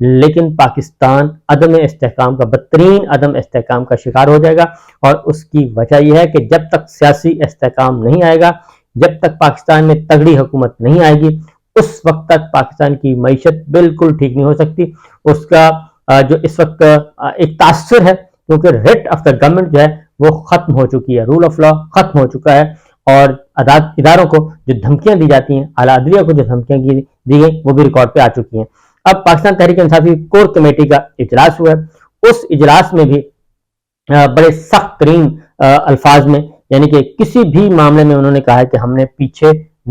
لیکن پاکستان عدم استحکام کا، بدترین عدم استحکام کا شکار ہو جائے گا، اور اس کی وجہ یہ ہے کہ جب تک سیاسی استحکام نہیں آئے گا، جب تک پاکستان میں تگڑی حکومت نہیں آئے گی، اس وقت تک پاکستان کی معیشت بالکل ٹھیک نہیں ہو سکتی۔ اس کا جو اس وقت ایک تاثر ہے، کیونکہ ریٹ آف دا گورنمنٹ جو ہے وہ ختم ہو چکی ہے، رول آف لا ختم ہو چکا ہے، اور اداروں کو جو دھمکیاں دی جاتی ہیں، اعلیٰ عدلیہ کو جو دھمکیاں دی گئی وہ بھی ریکارڈ پہ آ چکی ہیں۔ اب پاکستان تحریک انصاف کی کور کمیٹی کا اجلاس ہوا ہے، اس اجلاس میں بھی بڑے سخت ترین الفاظ میں، یعنی کہ کسی بھی معاملے میں انہوں نے کہا ہے کہ ہم نے پیچھے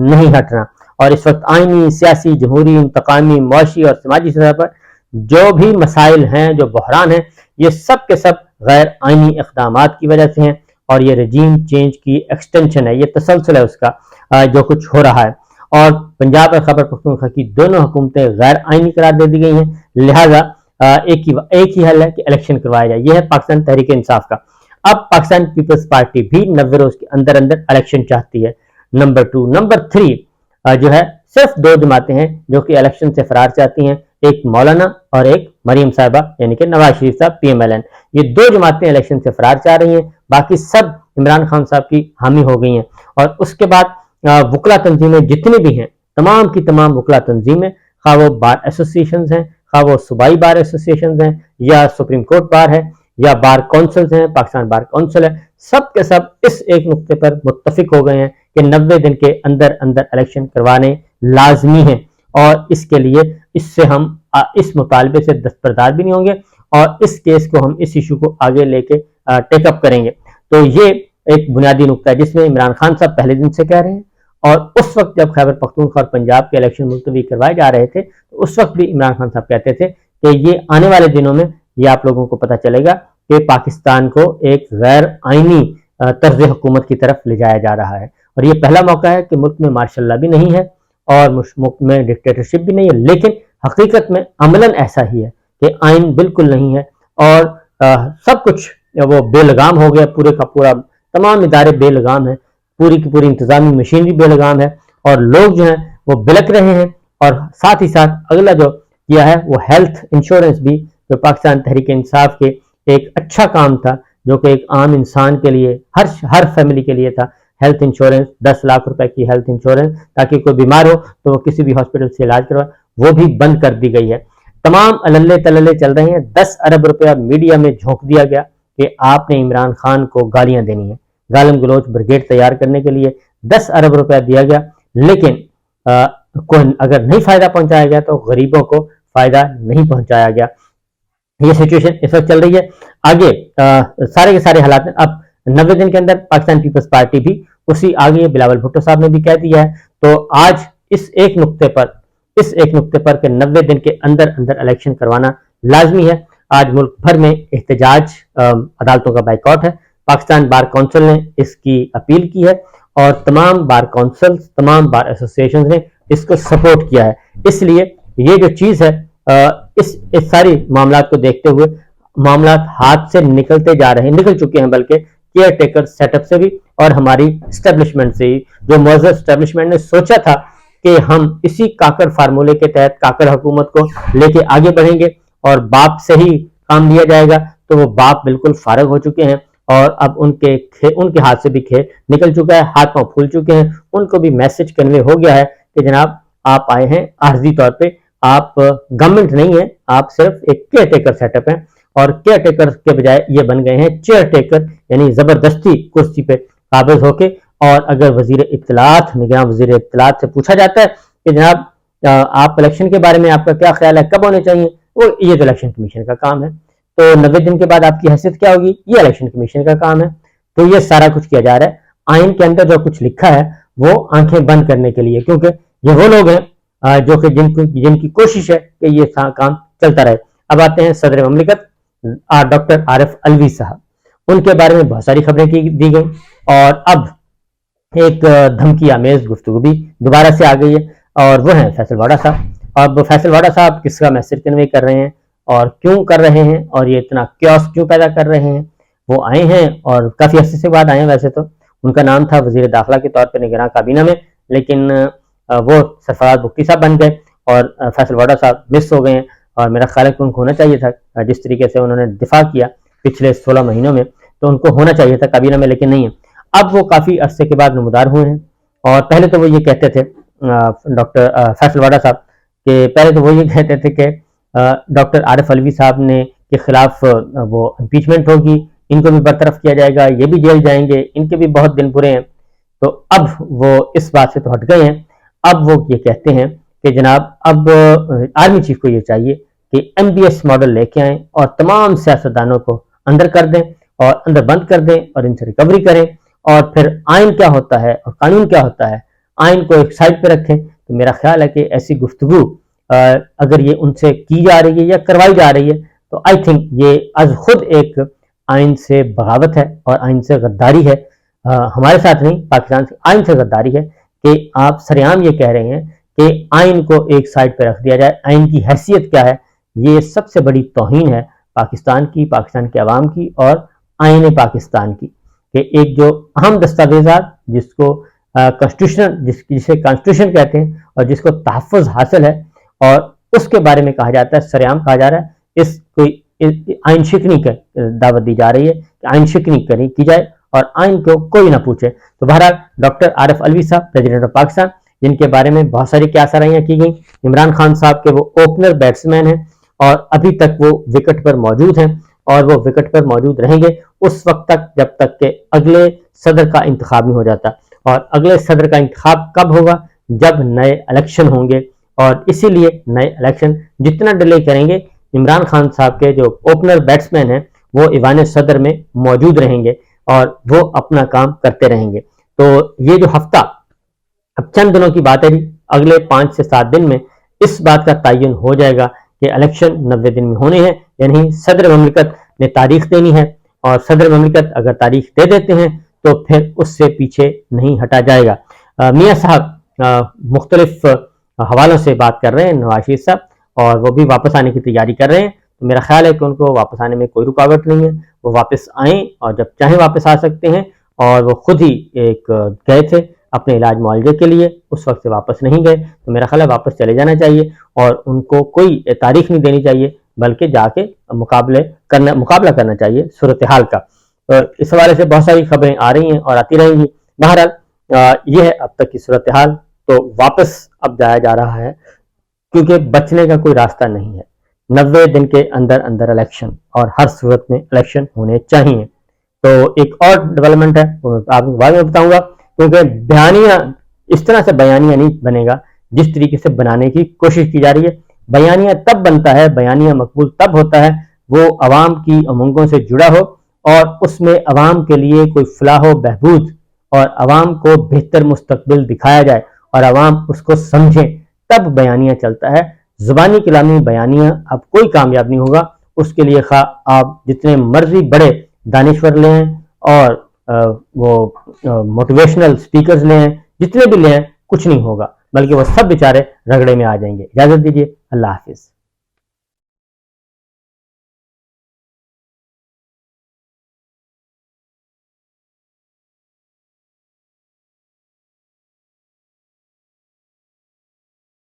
نہیں ہٹنا، اور اس وقت آئینی، سیاسی، جمہوری، انتقامی، معاشی اور سماجی سطح پر جو بھی مسائل ہیں، جو بحران ہیں، یہ سب کے سب غیر آئینی اقدامات کی وجہ سے ہیں، اور یہ رجیم چینج کی ایکسٹینشن ہے، یہ تسلسل ہے اس کا جو کچھ ہو رہا ہے۔ اور پنجاب اور خیبر پختونخوا کی دونوں حکومتیں غیر آئینی قرار دے دی گئی ہیں، لہذا ایک ہی حل ہے کہ الیکشن کروایا جائے۔ یہ ہے پاکستان تحریک انصاف کا۔ اب پاکستان پیپلز پارٹی بھی 90 روز کے اندر الیکشن چاہتی ہے۔ نمبر 2 نمبر 3 جو ہے صرف 2 جماعتیں ہیں جو کہ الیکشن سے فرار چاہتی ہیں، ایک مولانا اور ایک مریم صاحبہ، یعنی کہ نواز شریف صاحب PMLN۔ یہ 2 جماعتیں الیکشن سے فرار چاہ رہی ہیں، باقی سب عمران خان صاحب کی حامی ہو گئی ہیں۔ اور اس کے بعد وکلا تنظیمیں جتنی بھی ہیں، تمام کی تمام وکلا تنظیمیں، خواہ وہ بار ایسوسیشنز ہیں، خواہ وہ صوبائی بار ایسوسیشنز ہیں، یا سپریم کورٹ بار ہے، یا بار کونسلز ہیں، پاکستان بار کونسل ہے، سب کے سب اس ایک نقطے پر متفق ہو گئے ہیں کہ 90 دن کے اندر الیکشن کروانے لازمی ہیں، اور اس کے لیے اس سے ہم اس مطالبے سے دستبردار بھی نہیں ہوں گے، اور اس کیس کو ہم اس ایشو کو آگے لے کے ٹیک اپ کریں گے۔ تو یہ ایک بنیادی نقطہ ہے جس میں عمران خان صاحب پہلے دن سے کہہ رہے ہیں، اور اس وقت جب خیبر پختونخوا اور پنجاب کے الیکشن ملتوی کروائے جا رہے تھے تو اس وقت بھی عمران خان صاحب کہتے تھے کہ یہ آنے والے دنوں میں یہ آپ لوگوں کو پتہ چلے گا کہ پاکستان کو ایک غیر آئینی طرز حکومت کی طرف لے جایا جا رہا ہے، اور یہ پہلا موقع ہے کہ ملک میں مارشل لا بھی نہیں ہے اور ملک میں ڈکٹیٹرشپ بھی نہیں ہے، لیکن حقیقت میں عملاً ایسا ہی ہے کہ آئین بالکل نہیں ہے، اور سب کچھ وہ بے لگام ہو گیا، پورے کا پورا تمام ادارے بے لگام ہیں، پوری کی پوری انتظامی مشینری بے لگام ہے، اور لوگ جو ہیں وہ بلک رہے ہیں۔ اور ساتھ ہی ساتھ اگلا جو کیا ہے وہ ہیلتھ انشورنس بھی، جو پاکستان تحریک انصاف کے ایک اچھا کام تھا، جو کہ ایک عام انسان کے لیے، ہر فیملی کے لیے تھا، ہیلتھ انشورنس، 10 لاکھ روپے کی ہیلتھ انشورنس، تاکہ کوئی بیمار ہو تو وہ کسی بھی ہاسپٹل سے علاج کروائے، وہ بھی بند کر دی گئی ہے۔ تمام عللے تللے چل رہے ہیں، 10 ارب روپیہ میڈیا میں جھونک دیا گیا کہ آپ نے عمران خان کو گالیاں دینی ہیں، گالم گلوچ بریگیڈ تیار کرنے کے لیے 10 ارب روپیہ دیا گیا، لیکن اگر نہیں فائدہ پہنچایا گیا تو غریبوں کو فائدہ نہیں پہنچایا گیا۔ یہ سچویشن اس وقت چل رہی ہے۔ آگے سارے کے سارے حالات اب 90 دن کے اندر پاکستان پیپلز پارٹی بھی اسی آگے، بلاول بھٹو صاحب نے بھی کہہ دیا ہے، تو آج اس ایک نقطے پر کہ 90 دن کے اندر الیکشن کروانا لازمی ہے۔ آج ملک بھر میں احتجاج، عدالتوں کا بائیکاٹ ہے، پاکستان بار کونسل نے اس کی اپیل کی ہے، اور تمام بار کونسلز، تمام بار ایسوسیشنز نے اس کو سپورٹ کیا ہے۔ اس لیے یہ جو چیز ہے، اس ساری معاملات کو دیکھتے ہوئے معاملات ہاتھ سے نکل چکے ہیں، بلکہ کیئر ٹیکر سیٹ اپ سے بھی اور ہماری اسٹیبلشمنٹ سے ہی، جو معزز اسٹیبلشمنٹ نے سوچا تھا کہ ہم اسی کاکڑ فارمولے کے تحت کاکڑ حکومت کو لے کے آگے بڑھیں گے اور باپ سے ہی کام لیا جائے گا، تو وہ باپ بالکل فارغ ہو چکے ہیں، اور اب ان کے ہاتھ سے بھی کھیل نکل چکا ہے، ہاتھ پاؤں پھول چکے ہیں، ان کو بھی میسج کنوے ہو گیا ہے کہ جناب آپ آئے ہیں عارضی طور پہ، آپ گورنمنٹ نہیں ہیں، آپ صرف ایک کیئر ٹیکر سیٹ اپ ہیں، اور کیئر ٹیکر کے بجائے یہ بن گئے ہیں چیئر ٹیکر، یعنی زبردستی کرسی پہ قابض ہو کے۔ اور اگر نگراں وزیر اطلاعات سے پوچھا جاتا ہے کہ جناب آپ الیکشن کے بارے میں آپ کا کیا خیال ہے، کب ہونے چاہیے، وہ یہ تو الیکشن کمیشن کا کام ہے، تو 90 دن کے بعد آپ کی حیثیت کیا ہوگی، یہ الیکشن کمیشن کا کام ہے۔ تو یہ سارا کچھ کیا جا رہا ہے، آئین کے اندر جو کچھ لکھا ہے وہ آنکھیں بند کرنے کے لیے، کیونکہ یہ وہ لوگ ہیں جو کہ جن کی کوشش ہے کہ یہ کام چلتا رہے۔ اب آتے ہیں صدر مملکت ڈاکٹر عارف علوی صاحب، ان کے بارے میں بہت ساری خبریں دی گئی، اور اب ایک دھمکی آمیز گفتگو بھی دوبارہ سے آ گئی ہے، اور وہ ہیں فیصل واڈا صاحب۔ اب فیصل واڈا صاحب کس کا میسج کنوے کر رہے ہیں اور کیوں کر رہے ہیں، اور یہ اتنا کیوس کیوں پیدا کر رہے ہیں؟ وہ آئے ہیں اور کافی عرصے سے بعد آئے ہیں، ویسے تو ان کا نام تھا وزیر داخلہ کے طور پہ نگراں کابینہ میں، لیکن وہ سرفراز بگٹی صاحب بن گئے اور فیصل واڈا صاحب مس ہو گئے ہیں۔ اور میرا خیال ہے کہ ان کو ہونا چاہیے تھا، جس طریقے سے انہوں نے دفاع کیا پچھلے 16 مہینوں میں، تو ان کو ہونا چاہیے تھا کابینہ میں، لیکن نہیں ہے۔ اب وہ کافی عرصے کے بعد نمودار ہوئے ہیں، اور پہلے تو وہ یہ کہتے تھے ڈاکٹر فیصل واڈا صاحب کہ پہلے تو وہ یہ کہتے تھے کہ ڈاکٹر عارف علوی صاحب نے کے خلاف وہ امپیچمنٹ ہوگی، ان کو بھی برطرف کیا جائے گا، یہ بھی جیل جائیں گے، ان کے بھی بہت دن برے ہیں۔ تو اب وہ اس بات سے تو ہٹ گئے ہیں، اب وہ یہ کہتے ہیں کہ جناب اب آرمی چیف کو یہ چاہیے کہ MBS ماڈل لے کے آئیں اور تمام سیاستدانوں کو اندر کر دیں اور اندر بند کر دیں اور ان سے ریکوری کریں، اور پھر آئین کیا ہوتا ہے اور قانون کیا ہوتا ہے، آئین کو ایک سائڈ پہ رکھیں۔ تو میرا خیال ہے کہ ایسی گفتگو اگر یہ ان سے کی جا رہی ہے یا کروائی جا رہی ہے تو آئی تھنک یہ از خود ایک آئین سے بغاوت ہے اور آئین سے غداری ہے، ہمارے ساتھ نہیں، پاکستان سے آئین سے غداری ہے کہ آپ سریعام یہ کہہ رہے ہیں کہ آئین کو ایک سائڈ پہ رکھ دیا جائے، آئین کی حیثیت کیا ہے۔ یہ سب سے بڑی توہین ہے پاکستان کی، پاکستان کے عوام کی اور آئین پاکستان کی، کہ ایک جو اہم دستاویزات جس کو کانسٹیٹیوشن جسے کانسٹیٹیوشن کہتے ہیں اور جس کو تحفظ حاصل ہے، اور اس کے بارے میں کہا جاتا ہے، سریعام کہا جا رہا ہے اس کوئی آئین شکنی کا دعوت دی جا رہی ہے کہ آئین شکنی کی جائے اور آئین کو کوئی نہ پوچھے۔ تو بہرحال ڈاکٹر عارف علوی صاحب پریزیڈنٹ آف پاکستان، جن کے بارے میں بہت ساری قیاسارائیاں کی گئیں، عمران خان صاحب کے وہ اوپنر بیٹسمین ہیں اور ابھی تک وہ وکٹ پر موجود ہیں اور وہ وکٹ پر موجود رہیں گے اس وقت تک جب تک کہ اگلے صدر کا انتخاب نہیں ہو جاتا، اور اگلے صدر کا انتخاب کب ہوگا؟ جب نئے الیکشن ہوں گے، اور اسی لیے نئے الیکشن جتنا ڈیلے کریں گے، عمران خان صاحب کے جو اوپنر بیٹسمین ہیں وہ ایوان صدر میں موجود رہیں گے اور وہ اپنا کام کرتے رہیں گے۔ تو یہ جو ہفتہ اب چند دنوں کی بات ہے جی، اگلے 5 سے 7 دن میں اس بات کا تعین ہو جائے گا کہ الیکشن 90 دن میں ہونے ہیں یا نہیں۔ صدر مملکت نے تاریخ دینی ہے، اور صدر مملکت اگر تاریخ دے دیتے ہیں تو پھر اس سے پیچھے نہیں ہٹا جائے گا۔ میاں صاحب مختلف حوالوں سے بات کر رہے ہیں، نواز شریف صاحب، اور وہ بھی واپس آنے کی تیاری کر رہے ہیں۔ تو میرا خیال ہے کہ ان کو واپس آنے میں کوئی رکاوٹ نہیں ہے، وہ واپس آئیں اور جب چاہیں واپس آ سکتے ہیں، اور وہ خود ہی ایک گئے تھے اپنے علاج معالجے کے لیے، اس وقت سے واپس نہیں گئے، تو میرا خیال ہے واپس چلے جانا چاہیے اور ان کو کوئی تاریخ نہیں دینی چاہیے، بلکہ جا کے مقابلہ کرنا چاہیے صورتحال کا۔ اس حوالے سے بہت ساری خبریں آ رہی ہیں اور آتی رہیں گی۔ بہرحال یہ ہے اب تک کی صورتحال، تو واپس اب جایا جا رہا ہے کیونکہ بچنے کا کوئی راستہ نہیں ہے۔ 90 دن کے اندر اندر الیکشن، اور ہر صورت میں الیکشن ہونے چاہیے۔ تو ایک اور ڈیولپمنٹ ہے وہ آپ کو بعد میں بتاؤں گا، کیونکہ بیانیہ اس طرح سے بیانیہ نہیں بنے گا جس طریقے سے بنانے کی کوشش کی جا رہی ہے۔ بیانیہ تب بنتا ہے، بیانیہ مقبول تب ہوتا ہے وہ عوام کی امنگوں سے جڑا ہو اور اس میں عوام کے لیے کوئی فلاح و بہبود اور عوام کو بہتر مستقبل دکھایا جائے اور عوام اس کو سمجھیں، تب بیانیہ چلتا ہے۔ زبانی کلامی بیانیہ اب کوئی کامیاب نہیں ہوگا، اس کے لیے خواہ آپ جتنے مرضی بڑے دانشور لیں اور وہ موٹیویشنل سپیکرز لیں، جتنے بھی لیں، کچھ نہیں ہوگا، بلکہ وہ سب بیچارے رگڑے میں آ جائیں گے۔ اجازت دیجیے، اللہ حافظ۔